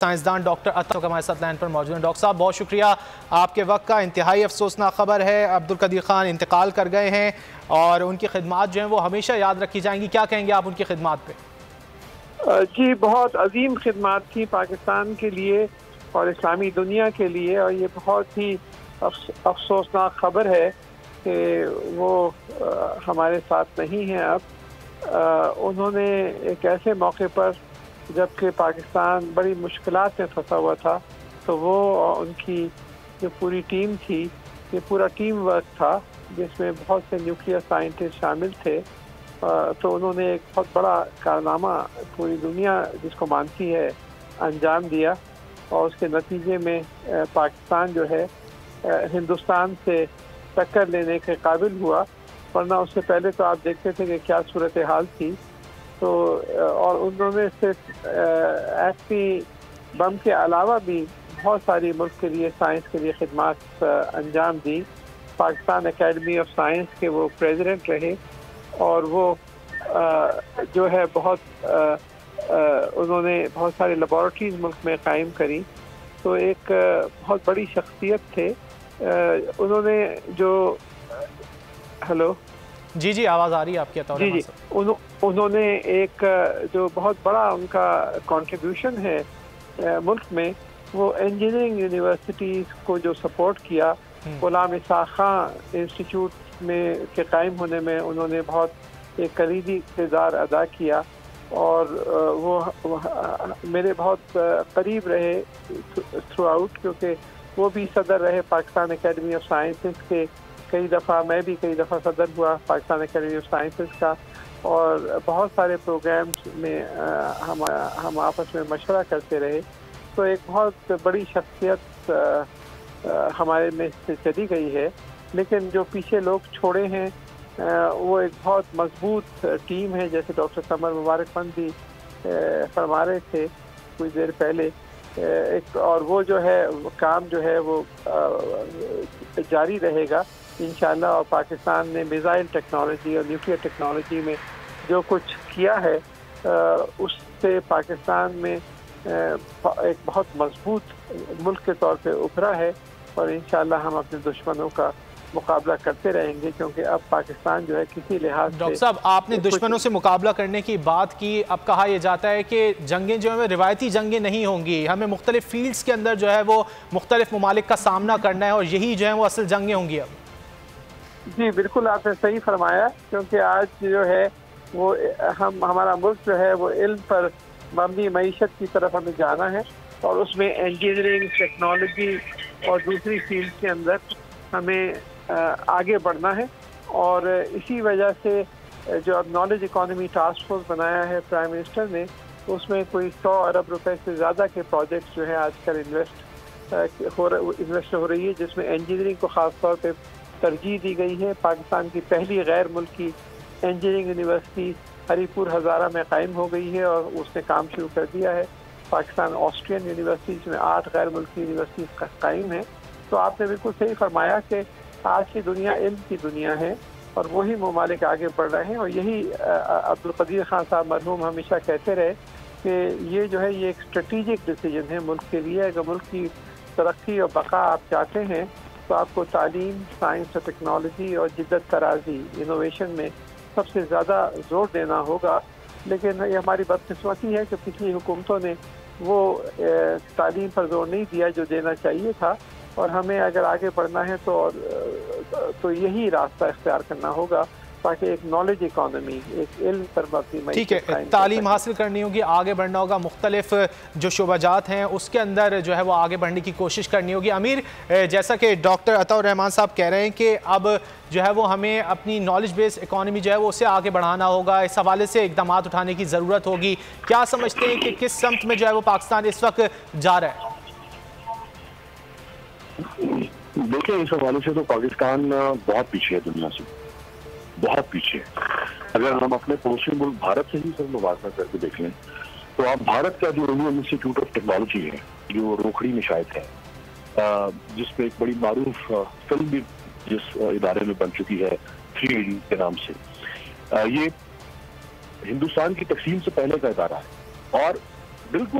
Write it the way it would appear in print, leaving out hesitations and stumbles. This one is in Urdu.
سائنسدان ڈاکٹر عطا ہمارے ساتھ لائن پر موجود ہیں۔ ڈاکٹر صاحب بہت شکریہ آپ کے وقت کا۔ انتہائی افسوسناک خبر ہے، عبدالقدیر خان انتقال کر گئے ہیں اور ان کی خدمات جو ہیں وہ ہمیشہ یاد رکھی جائیں گی۔ کیا کہیں گے آپ ان کی خدمات پہ؟ جی بہت عظیم خدمات تھی پاکستان کے لیے اور اسلامی دنیا کے لیے، اور یہ بہت ہی افسوسناک خبر ہے کہ وہ ہمارے ساتھ نہیں ہیں اب۔ انہوں نے ایک ایسے موقع پر جبکہ پاکستان بڑی مشکلات میں پھنسا ہوا تھا تو وہ ان کی جو پوری ٹیم تھی، یہ پورا ٹیم ورک تھا جس میں بہت سے نیوکلیئر سائنٹسٹ شامل تھے، تو انہوں نے ایک بہت بڑا کارنامہ پوری دنیا جس کو مانتی ہے انجام دیا، اور اس کے نتیجے میں پاکستان جو ہے ہندوستان سے ٹکر لینے کے قابل ہوا، ورنہ اس سے پہلے تو آپ دیکھتے تھے کہ کیا صورتحال تھی۔ تو اور انہوں نے صرف ایٹمی بم کے علاوہ بھی بہت ساری ملک کے لیے سائنس کے لیے خدمات انجام دی۔ پاکستان اکیڈمی آف سائنس کے وہ پریزیڈنٹ رہے، اور وہ جو ہے انہوں نے بہت ساری لیبارٹریز ملک میں قائم کری، تو ایک بہت بڑی شخصیت تھے۔ انہوں نے جو ہیلو جی آواز آ رہی ہے آپ کی؟ جی انہوں نے ایک جو بہت بڑا ان کا کنٹریبیوشن ہے ملک میں، وہ انجینئرنگ یونیورسٹیز کو جو سپورٹ کیا، غلام اسحاق خان انسٹیٹیوٹ میں کے قائم ہونے میں انہوں نے بہت ایک کلیدی کردار ادا کیا، اور وہ میرے بہت قریب رہے تھرو آؤٹ، کیونکہ وہ بھی صدر رہے پاکستان اکیڈمی آف سائنسز کے کئی دفعہ، میں بھی کئی دفعہ صدر ہوا پاکستان اکیڈمی آف سائنسز کا، اور بہت سارے پروگرامز میں ہم آپس میں مشورہ کرتے رہے۔ تو ایک بہت بڑی شخصیت ہمارے میں سے چلی گئی ہے، لیکن جو پیچھے لوگ چھوڑے ہیں وہ ایک بہت مضبوط ٹیم ہے، جیسے ڈاکٹر قمر مبارک بھی فرما رہے تھے کچھ دیر پہلے، اور وہ جو ہے کام جو ہے وہ جاری رہے گا انشاءاللہ۔ اور پاکستان نے میزائل ٹیکنالوجی اور نیوکلیئر ٹیکنالوجی میں جو کچھ کیا ہے اس سے پاکستان میں ایک بہت مضبوط ملک کے طور پہ ابھرا ہے، اور انشاءاللہ ہم اپنے دشمنوں کا مقابلہ کرتے رہیں گے، کیونکہ اب پاکستان جو ہے کسی لحاظ سے… ڈاکٹر صاحب آپ نے دشمنوں سے مقابلہ کرنے کی بات کی، اب کہا یہ جاتا ہے کہ جنگیں جو ہیں روایتی جنگیں نہیں ہوں گی، ہمیں مختلف فیلڈز کے اندر جو ہے وہ مختلف ممالک کا سامنا کرنا ہے، اور یہی جو ہے وہ اصل جنگیں ہوں گی اب۔ جی بالکل آپ نے صحیح فرمایا، کیونکہ آج جو ہے وہ ہمارا ملک جو ہے وہ علم پر مبنی معیشت کی طرف ہمیں جانا ہے، اور اس میں انجینئرنگ، ٹیکنالوجی اور دوسری فیلڈ کے اندر ہمیں آگے بڑھنا ہے، اور اسی وجہ سے جو اب نالج اکانومی ٹاسک فورس بنایا ہے پرائم منسٹر نے، اس میں کوئی 100 ارب روپے سے زیادہ کے پروجیکٹس جو ہے آج کل انویسٹ ہو رہی ہے، جس میں انجینئرنگ کو خاص طور پہ ترجیح دی گئی ہے۔ پاکستان کی پہلی غیر ملکی انجینئرنگ یونیورسٹی ہری پور ہزارہ میں قائم ہو گئی ہے، اور اس نے کام شروع کر دیا ہے۔ پاکستان آسٹرین یونیورسٹیز میں 8 غیر ملکی یونیورسٹیز قائم ہیں۔ تو آپ نے بالکل صحیح فرمایا کہ آج کی دنیا علم کی دنیا ہے، اور وہی ممالک آگے بڑھ رہے ہیں، اور یہی عبدالقدیر خان صاحب مرحوم ہمیشہ کہتے رہے کہ یہ جو ہے یہ ایک اسٹریٹجک ڈیسیجن ہے ملک کے لیے۔ اگر ملک کی ترقی اور بقا آپ چاہتے ہیں تو آپ کو تعلیم، سائنس اور ٹیکنالوجی اور جدت طرازی، انوویشن میں سب سے زیادہ زور دینا ہوگا۔ لیکن یہ ہماری بدقسمتی ہے کہ پچھلی حکومتوں نے وہ تعلیم پر زور نہیں دیا جو دینا چاہیے تھا، اور ہمیں اگر آگے بڑھنا ہے تو یہی راستہ اختیار کرنا ہوگا، تاکہ ایک نالج اکانومی، ایک علم پر مبنی معیشت ٹھیک ہے، تعلیم حاصل کرنی ہوگی، آگے بڑھنا ہوگا، مختلف جو شعبہ جات ہیں اس کے اندر جو ہے وہ آگے بڑھنے کی کوشش کرنی ہوگی۔ امیر، جیسا کہ ڈاکٹر عطا الرحمان صاحب کہہ رہے ہیں کہ اب جو ہے وہ ہمیں اپنی نالج بیس اکانومی جو ہے وہ اسے آگے بڑھانا ہوگا، اس حوالے سے اقدامات اٹھانے کی ضرورت ہوگی۔ کیا سمجھتے ہیں کہ کس سمت میں جو ہے وہ پاکستان اس وقت جا رہا ہے؟ دیکھیں اس حوالے سے تو پاکستان بہت پیچھے ہے، دنیا سے بہت پیچھے۔ اگر ہم اپنے پڑوسی ملک بھارت سے ہی سب موازنہ کر کے دیکھ لیں تو آپ بھارت کا جو انڈین انسٹیٹیوٹ آف ٹیکنالوجی ہے جو روکھڑی میں شاید ہے، جس میں ایک بڑی معروف فلم بھی جس ادارے میں بن چکی ہے 3D کے نام سے، یہ ہندوستان کی تقسیم سے پہلے کا ادارہ ہے، اور بالکل